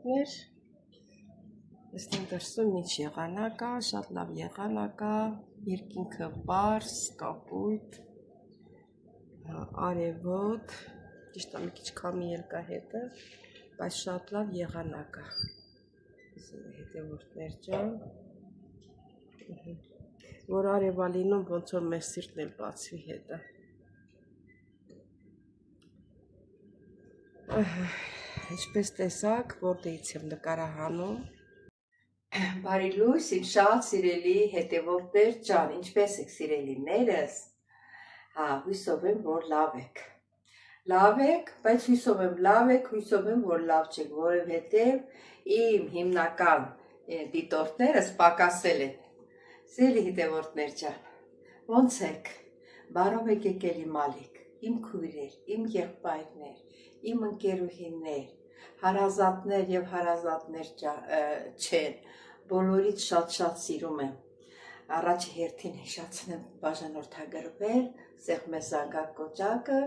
հետևորդներ, տեսնենք դրսում ինչ եղանակ է, շատ լավ եղանակ է, երկինքը պարզ, կապույտ, արևոտ, ճիշտ է մի քիչ քամի էլ կա հետը, բայց շատ լավ եղանակ է, հետևորդներ ջան, որ արև է լինում, ոնց որ մեր սիրտն էլ բացվի հետը։ Ինչպես տեսակ, որտեղից եմ նկարահանում։ Բարի լույս, իմ շատ սիրելի հետևորդներ ջան, ինչպես եք սիրելիներս։ Հույսով եմ, որ լավ եք։ Լավ եք, բայց հույսով եմ լավ եք, հույսով եմ, որ լավ չեք, որովհետև իմ հիմնական դիտորդներս պակասել են։ Սիրելի հետևորդներ ջան, ոնց եք։ Բարով եք եկել իմ ալիք, իմ քույրեր, իմ եղբայրներ, իմ ընկերուհիներ, հարազատներ եւ հարազատներ չեն, բոլորից շատ-շատ սիրում եմ։ Առաջի հերթին հիշացնեմ բաժանորդագրվել, սեղմել զանգակ կոճակը,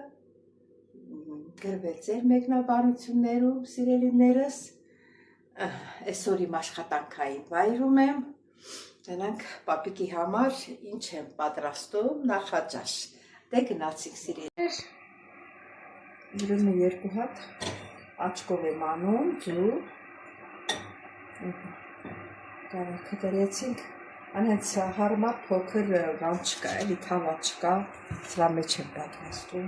գրվել ձեր մեկնաբանություններում, սիրելիներս, այսօր իմ աշխատանքային վայրում եմ, գնանք պապիկի համար ինչ եմ պատրաստում, նախաճաշ, դե գնացինք սիրելիներ, ջրումը 2 հատ աչքով եմ անում, ջուր, կարակը դրեցինք, անենց հարմար փոքր բան չկա, էլի թավա չկա, սրա մեջ եմ պատրաստում,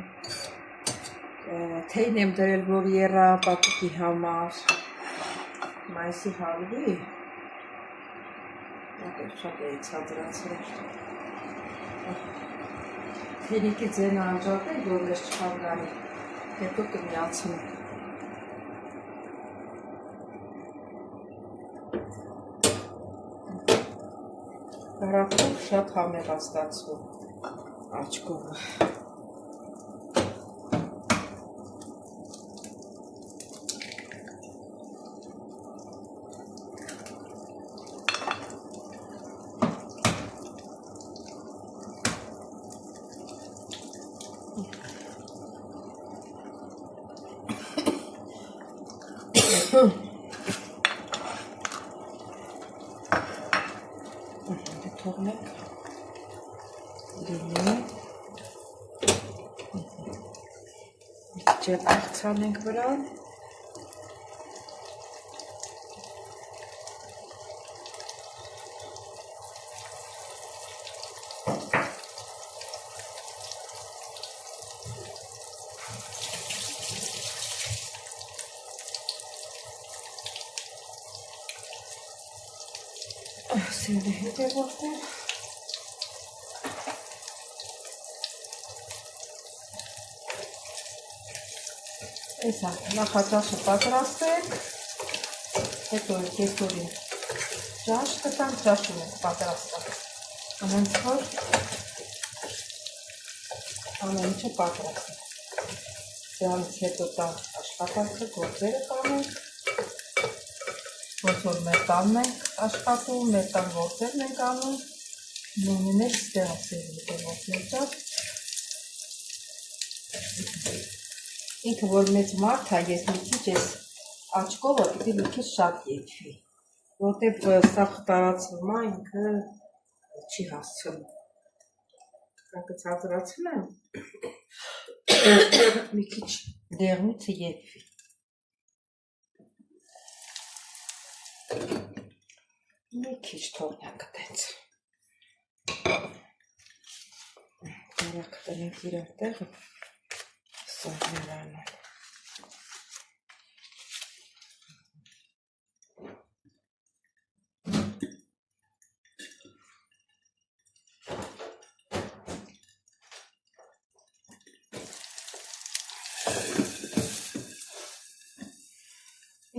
թեյն եմ դրել, որ եռա պապիկի համար, մայիսի հալվի, շատ էի ցածրացրել, թերիկի ձենը անջատել, որ մեզ չխանգարի, հետո կմիացնեմ, Կարակով շատ համեղ է ստացվում աչքովը։ Թողնենք լինի, մի քիչ էլ աղցանենք վրան, սիրելի հետևորդներ, Էսա, նախաճաշը պատրաստենք, հետո կեսօրին ճաշ կտանք, ճաշում ենք պատրաստենք, անենց որ ամեն ինչը պատրաստենք, դրանից հետո տան աշխատանքը գործերը կանենք, ոնց որ մեր տանն ենք աշխատում, մեր տան գործերն ենք անում, նույնն է ստեղծել հետևորդներ ջան, ինքը որ մեծ մարդ է, ես մի քիչ ես աչքովը պիտի մի քիչ շատ եթվի, որտեղ սա տարածվում է, ինքը չի հասցնում, կակը ցածրացնեմ, մի քիչ դեղնից եթվի, մի քիչ թողնենք տենց, կարակ տնենք իրար տեղը, սահներանը,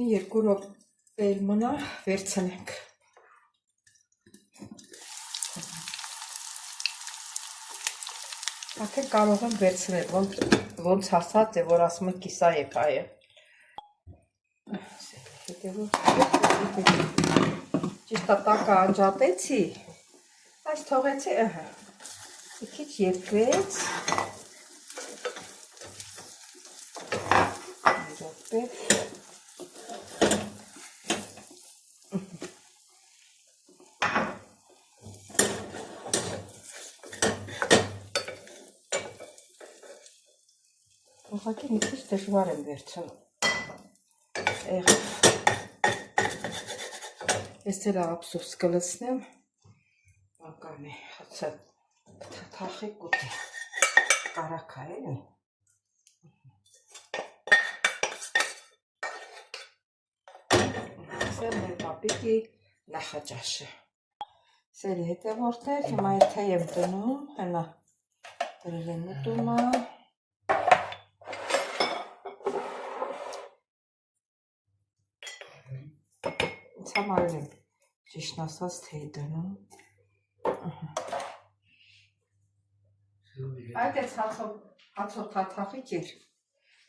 երկու րոպե մնա վերցնենք, արդեն կարող եմ վերցնել, ոնց հասած է, որ ասում է կիսա եք այը, ճիշտ է տակը անջատեցի, այս թողեցի, մի քիչ երկվեց, րոպե, ուղղակի մի քիչ դժվար եմ վերցնում։ Ես էլ ափսոս կլցնեմ, բանկանի, հացը թաթախի կուտի, կարակա էլի։ Սել մեր պապիկի նախաճաշը։ Սերի հետևորդներ, հիմա է թե եմ դնում, հենա դրել եմ ուտումա։ Ինձ համար եմ ճիշտ ասած թե դնում։ Այդ էս հացով թաթախիկ էր։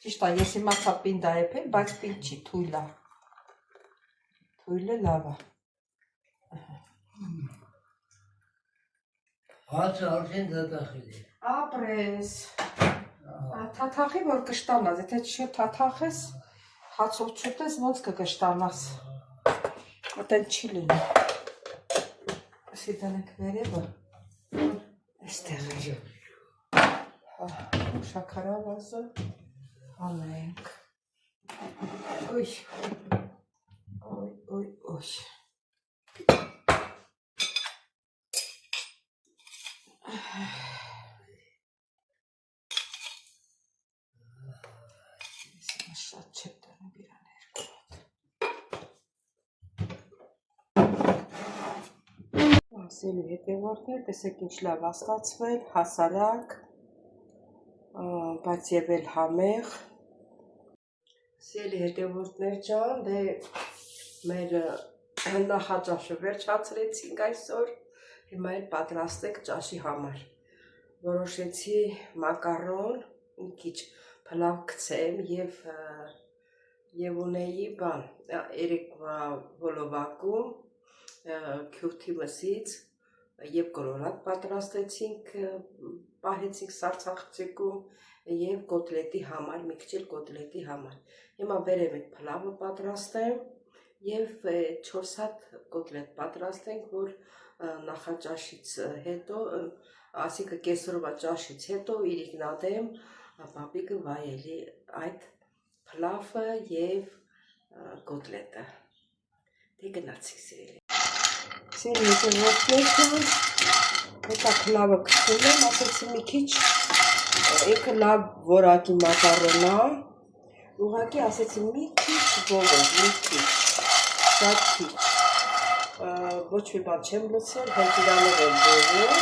Ճիշտ է, ես իմացա պինդ ա եփել, բայց պինդ չի, թույլ ա։ Թույլը լավ ա։ Հացը արդեն թաթախել է։ Ապրես։ Թաթախի որ կշտանաս, եթե չի թաթախես, հացով չուտես, ոնց կկշտանաս։ Ատեն չի լինի։ Ասի դնենք վերևը։ Այստեղ է։ Շաքարավազը անենք։ Ոյ։ Ոյ։ Շատ չեմ դնում իրան երկու հատ։ Ասելի հետևորդներ, տեսեք ինչ լավ աստացվել, հասարակ, բայց և էլ համեղ։ Ասելի հետևորդներ ջան, դե մեր նախաճաշը վերջացրեցինք այսօր, հիմա էլ պատրաստենք ճաշի համար։ Որոշեցի մակարոն, մի քիչ փլավ գցեմ և ունեի բան, երեկվա ոլովակում, քյուրթի մսից և կոլորակ պատրաստեցինք, պահեցինք սարցախցիկում և կոտլետի համար, մի քիչ էլ կոտլետի համար։ Հիմա բերեմ այդ փլավը պատրաստեմ և 4 հատ կոտլետ պատրաստենք, որ նախաճաշից հետո, ասիկը կեսօրվա ճաշից հետո իրիկնադեմ պապիկը վայելի այդ փլավը և կոտլետը։ Դե գնացիք սիրելի։ Սիրելի հետևորդներ, հետա փլավը գցում եմ, ասեցի մի քիչ, ինքը լավ որակի մակարոն ա, ուղղակի ասեցի մի քիչ ողով, մի քիչ, շատ քիչ, ոչ մի բան չեմ լցել, հենց իրանով եմ ողում,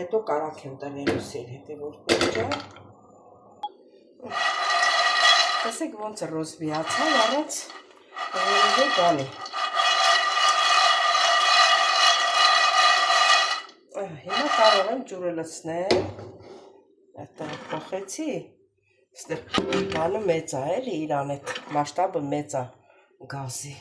հետո կարակ եմ տնելու սիրելի հետևորդներ ջան։ Տեսեք ոնց ռոզբիացավ առած որևէ բանի։ Հիմա կարող եմ ջուրը լցնել, այդտեղ փոխեցի, այստեղ բանը մեծ ա էլի, իրան այդ մասշտաբը մեծ ա գազի։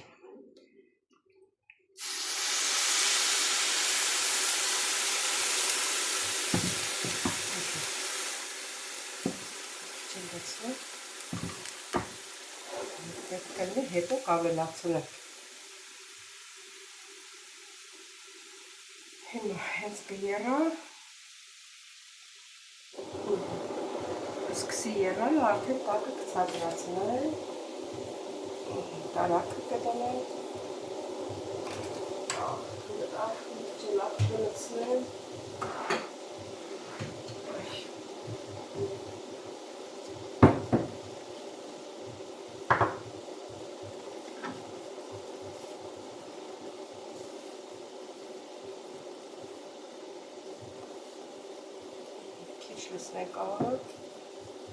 Հետո կավելացնեմ։ Հիմա հենց կերա, սկսի եղալ, արդեն կակը կցածրացնել, տարակը կդնեմ, լավ կլցնեմ, լցնենք աղոտ,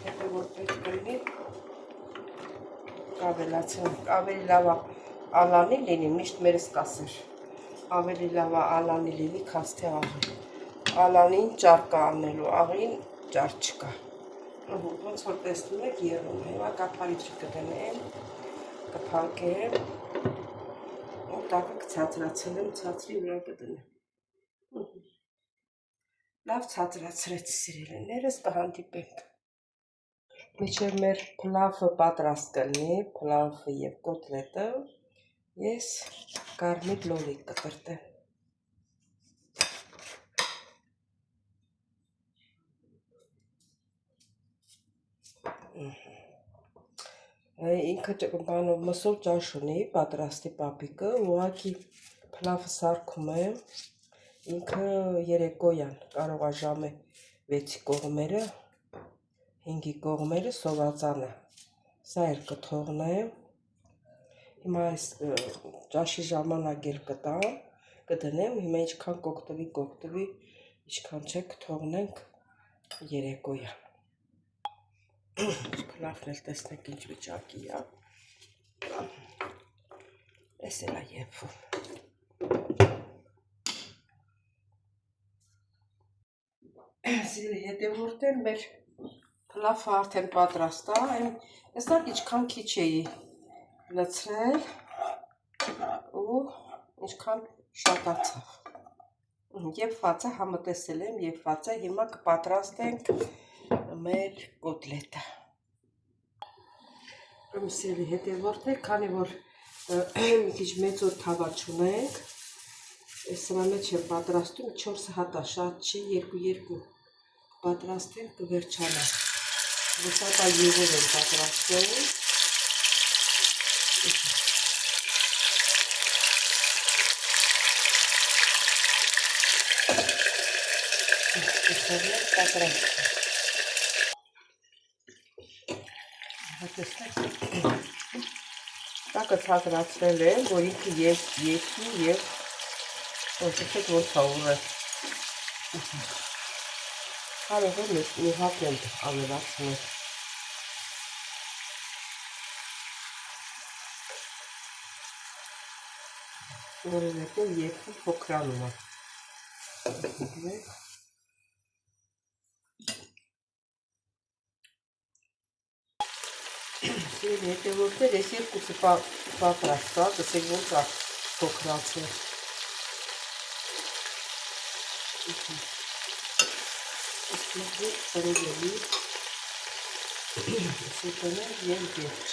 հետո որ պետք կլինի կավելացնենք, ավելի լավ ալանի լինի, միշտ մերս կասեր, ավելի լավ ալանի լինի, քան թե աղի, ալանին ճար կա անելու, աղին ճար չկա, ոնց որ տեսնում եք եղում, հիմա կափարիչը կդնեմ, կփակեմ, ու տակը կցածրացնեմ, ցածրի վրա կդնեմ, լավ ցածրացրեցի սիրելիներս, կհանդիպենք։ Մինչև մեր փլավը պատրաստ կլինի, փլավը և կոտլետը, ես կարմիր լոլիկ կտրտեմ։ Ինքը բանով մսով ճաշ ունի, պատրաստի պապիկը, ուղղակի փլավը սարքում եմ, ինքը երեկոյան, կարող է ժամը 6-ի կողմերը, 5-ի կողմերը սովածանը, սա էլ կթողնեմ, հիմա այս ճաշի ժամանակ էլ կդնեմ, հիմա ինչքան կօգտվի, ինչքան չէ կթողնենք երեկոյան։ Փլավն էլ տեսնենք ինչ վիճակի է, այս էլ է եփվում։ Սիրելի հետևորդներ, մեր փլավը արդեն պատրաստ է, տեսնակ ինչքան քիչ էի լցրել ու ինչքան շատացավ։ Եփված է, համը տեսել եմ, եփված է, հիմա կպատրաստենք մեր կոտլետը։ Սիրելի հետևորդներ, քանի որ մի քիչ մեծ օր թավա չունենք, սրա մեջ եմ պատրաստում 4 հատա, շատ չի, 2 պատրաստենք կվերջանա։ Հատա եղով եմ պատրաստում։ Տակը ցածրացրել եմ, որ ինքը եփի եւ ոնցեք ոնց է ուղը։ Կարող եմ մի հատ եմ ավելացնել։ Որովհետեւ եփը փոքրանում է։ Սիրելի հետևորդներ, ես երկուսը պատրաստ է, տեսեք ոնց է փոքրացել։ Սրելելի սուտաներ և վերջ։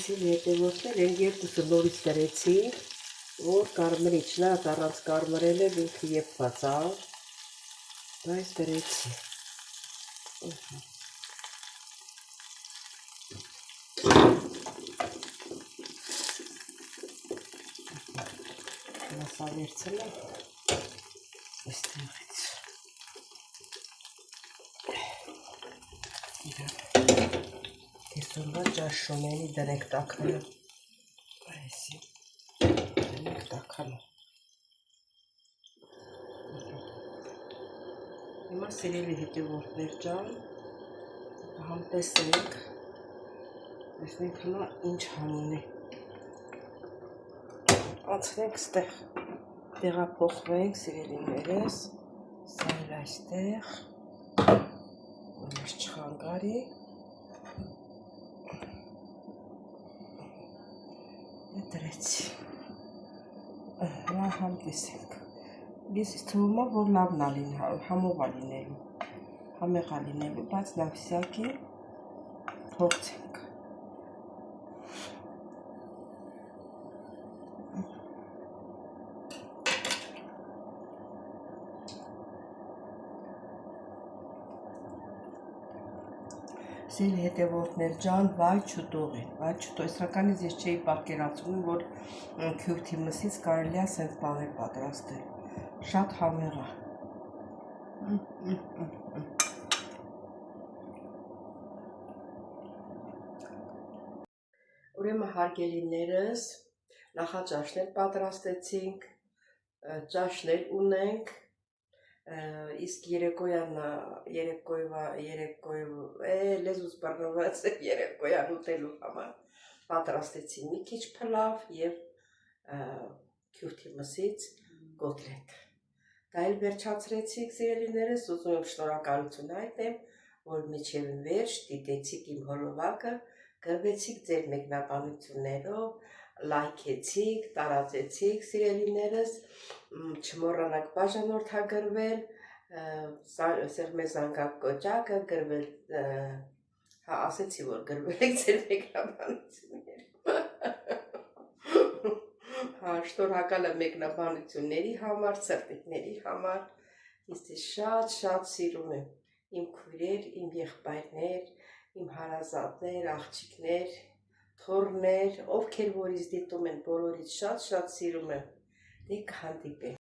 Սիրելի հետևորդներ, են երկուսը նորից դրեցի, որ կարմրիչ, նա առանց կարմրել է, ինքը եփված է, բայց դրեցի։ Սա վերցնեմ այստեղից։ Կեսօրվա ճաշոնենի դնենք տաքանը։ Այսի դնենք տաքանը։ Հիմա սիրելի հետևորդներ ջան, համ տեսնենք հիմա ինչ հանուն է։ Անցնենք ստեղ, տեղափոխվենք սիրելիներս, սա էլ այստեղ, որ չխանգարի։ Դրեցի։ Հիմա համ տեսենք։ Ես թվում է, որ լավն է լինելու, համով է լինելու, համեղ է լինելու, բայց լավ սյակի փորձենք։ Սիրելի հետևորդներ ջան, վայ չուտողին, իսկականից ես չէի պատկերացնում, որ քյուրթի մսից կարելի է սենց բաներ պատրաստել, շատ համեղ է։ Ուրեմն հարգելիներս, նախաճաշներ պատրաստեցինք, ճաշներ ունենք, իսկ լեզուս բռնված երեկոյան ուտելու համար պատրաստեցի մի քիչ փլավ և քյուրթի մսից կոտլետ։ Դա էլ վերջացրեցիք սիրելիներս, ուզում եմ շնորհակալություն հայտնեմ, որ մինչև վերջ դիտեցիք իմ հոլովակը, գրվեցիք ձեր մեկնաբանություններով, լայքեցիք, տարածեցիք սիրելիներս, չմոռանաք բաժանորդագրվել, սեղմե զանգակ կոճակը, գրվել, ասեցի, որ գրվել եք ձեր մեկնաբանությունները, Հա, շնորհակալ եմ մեկնաբանությունների համար, ծրտիկների համար։ Ես ձեզ շատ սիրում եմ։ Իմ քույրեր, իմ եղբայրներ, իմ հարազատներ, աղջիկներ, թոռներ, ովքեր որ ինձ դիտում են, բոլորից շատ սիրում եմ։ Դե կհանդիպենք։